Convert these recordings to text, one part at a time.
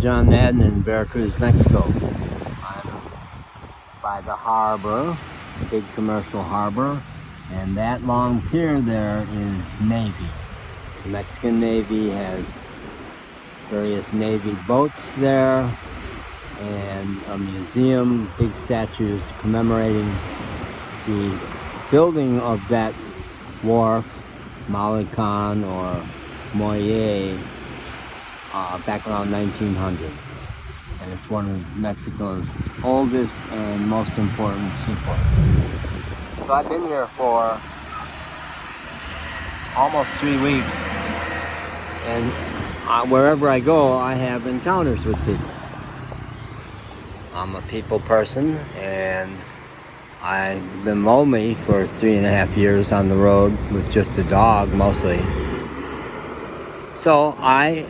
John Madden in Veracruz, Mexico. I'm by the harbor, big commercial harbor, and that long pier there is Navy. The Mexican Navy has various Navy boats there and a museum, big statues commemorating the building of that wharf, Malecon or Moye, back around 1900. And it's one of Mexico's oldest and most important seaports. So I've been here for almost 3 weeks, and wherever I go, I have encounters with people. I'm a people person, and I've been lonely for 3.5 years on the road with just a dog mostly. So I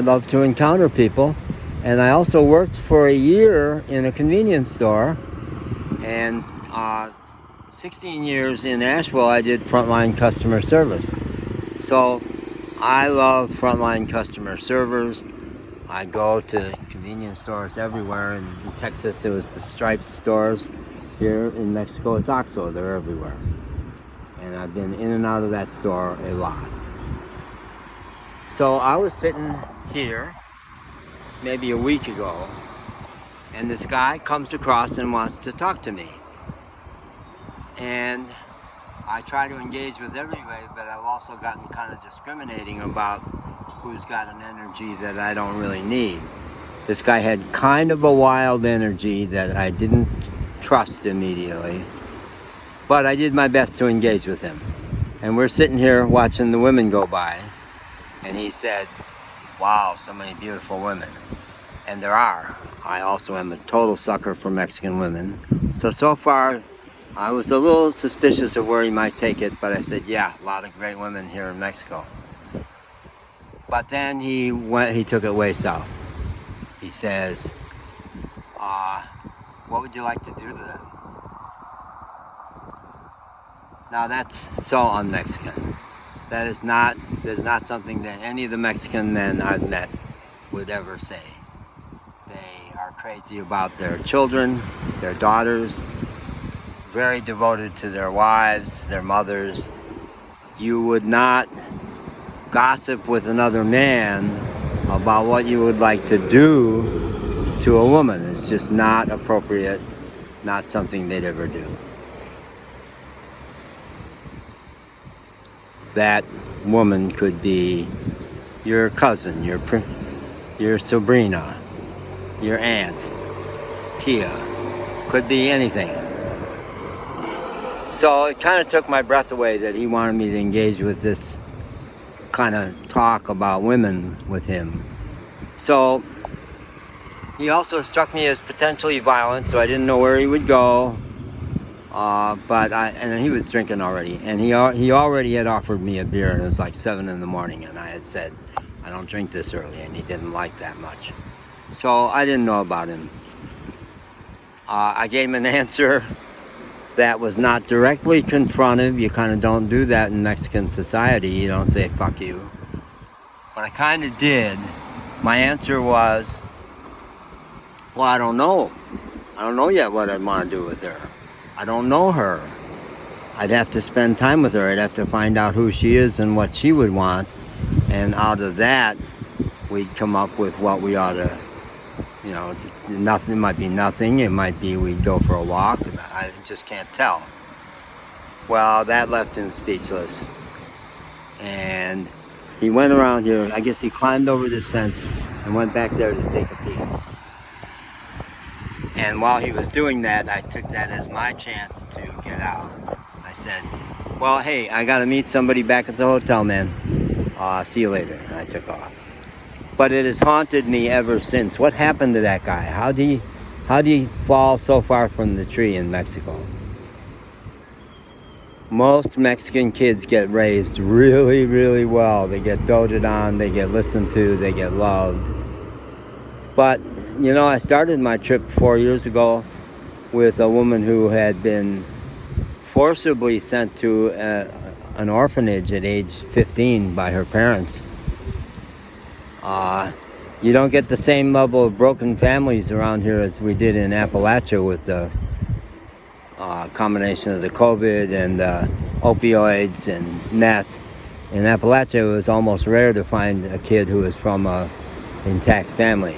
love to encounter people, and I also worked for a year in a convenience store, and 16 years in Asheville I did frontline customer service. So I love frontline customer servers. I go to convenience stores everywhere. In Texas it was the Stripes stores. Here in Mexico it's OXXO. They're everywhere. And I've been in and out of that store a lot. So I was sitting here maybe a week ago, and this guy comes across and wants to talk to me. And I try to engage with everybody, but I've also gotten kind of discriminating about who's got an energy that I don't really need. This guy had kind of a wild energy that I didn't trust immediately, but I did my best to engage with him. And we're sitting here watching the women go by, and he said, "Wow, so many beautiful women." And there are. I also am a total sucker for Mexican women. So far, I was a little suspicious of where he might take it, but I said, yeah, a lot of great women here in Mexico. But then he took it way south. He says, what would you like to do to them? Now that's so un-Mexican. There's not something that any of the Mexican men I've met would ever say. They are crazy about their children, their daughters, very devoted to their wives, their mothers. You would not gossip with another man about what you would like to do to a woman. It's just not appropriate, not something they'd ever do. That woman could be your cousin, your Sabrina, your aunt, Tia, could be anything. So it kind of took my breath away that he wanted me to engage with this kind of talk about women with him. So he also struck me as potentially violent, so I didn't know where he would go. And he was drinking already, and he already had offered me a beer, and it was like 7 in the morning, and I had said, I don't drink this early, and he didn't like that much. So I didn't know about him. I gave him an answer that was not directly confrontive. You kind of don't do that in Mexican society. You don't say, fuck you. But I kind of did. My answer was, well, I don't know. I don't know yet what I'd want to do with her. I don't know her. I'd have to spend time with her. I'd have to find out who she is and what she would want. And out of that, we'd come up with what we ought to, nothing. It might be nothing. It might be we'd go for a walk. I just can't tell. Well, that left him speechless. And he went around here. I guess he climbed over this fence and went back there to take a peek. And while he was doing that, I took that as my chance to get out. I said, well, hey, I got to meet somebody back at the hotel, man. See you later. And I took off. But it has haunted me ever since. What happened to that guy? How do you fall so far from the tree in Mexico? Most Mexican kids get raised really, really well. They get doted on, they get listened to, they get loved. But, I started my trip 4 years ago with a woman who had been forcibly sent to an orphanage at age 15 by her parents. You don't get the same level of broken families around here as we did in Appalachia with the combination of the COVID and opioids and meth. In Appalachia, it was almost rare to find a kid who was from an intact family.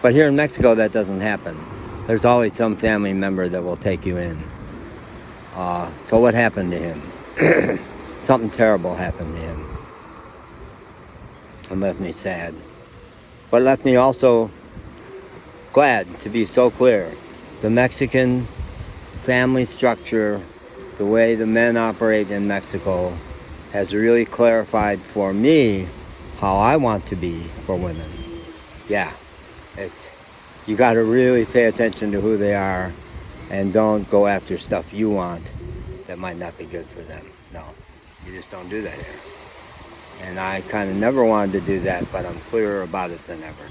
But here in Mexico, that doesn't happen. There's always some family member that will take you in. So what happened to him? Something terrible happened to him. It left me sad. But left me also glad to be so clear. The Mexican family structure, the way the men operate in Mexico, has really clarified for me how I want to be for women. Yeah, you got to really pay attention to who they are and don't go after stuff you want that might not be good for them. No, you just don't do that here. And I kind of never wanted to do that, but I'm clearer about it than ever.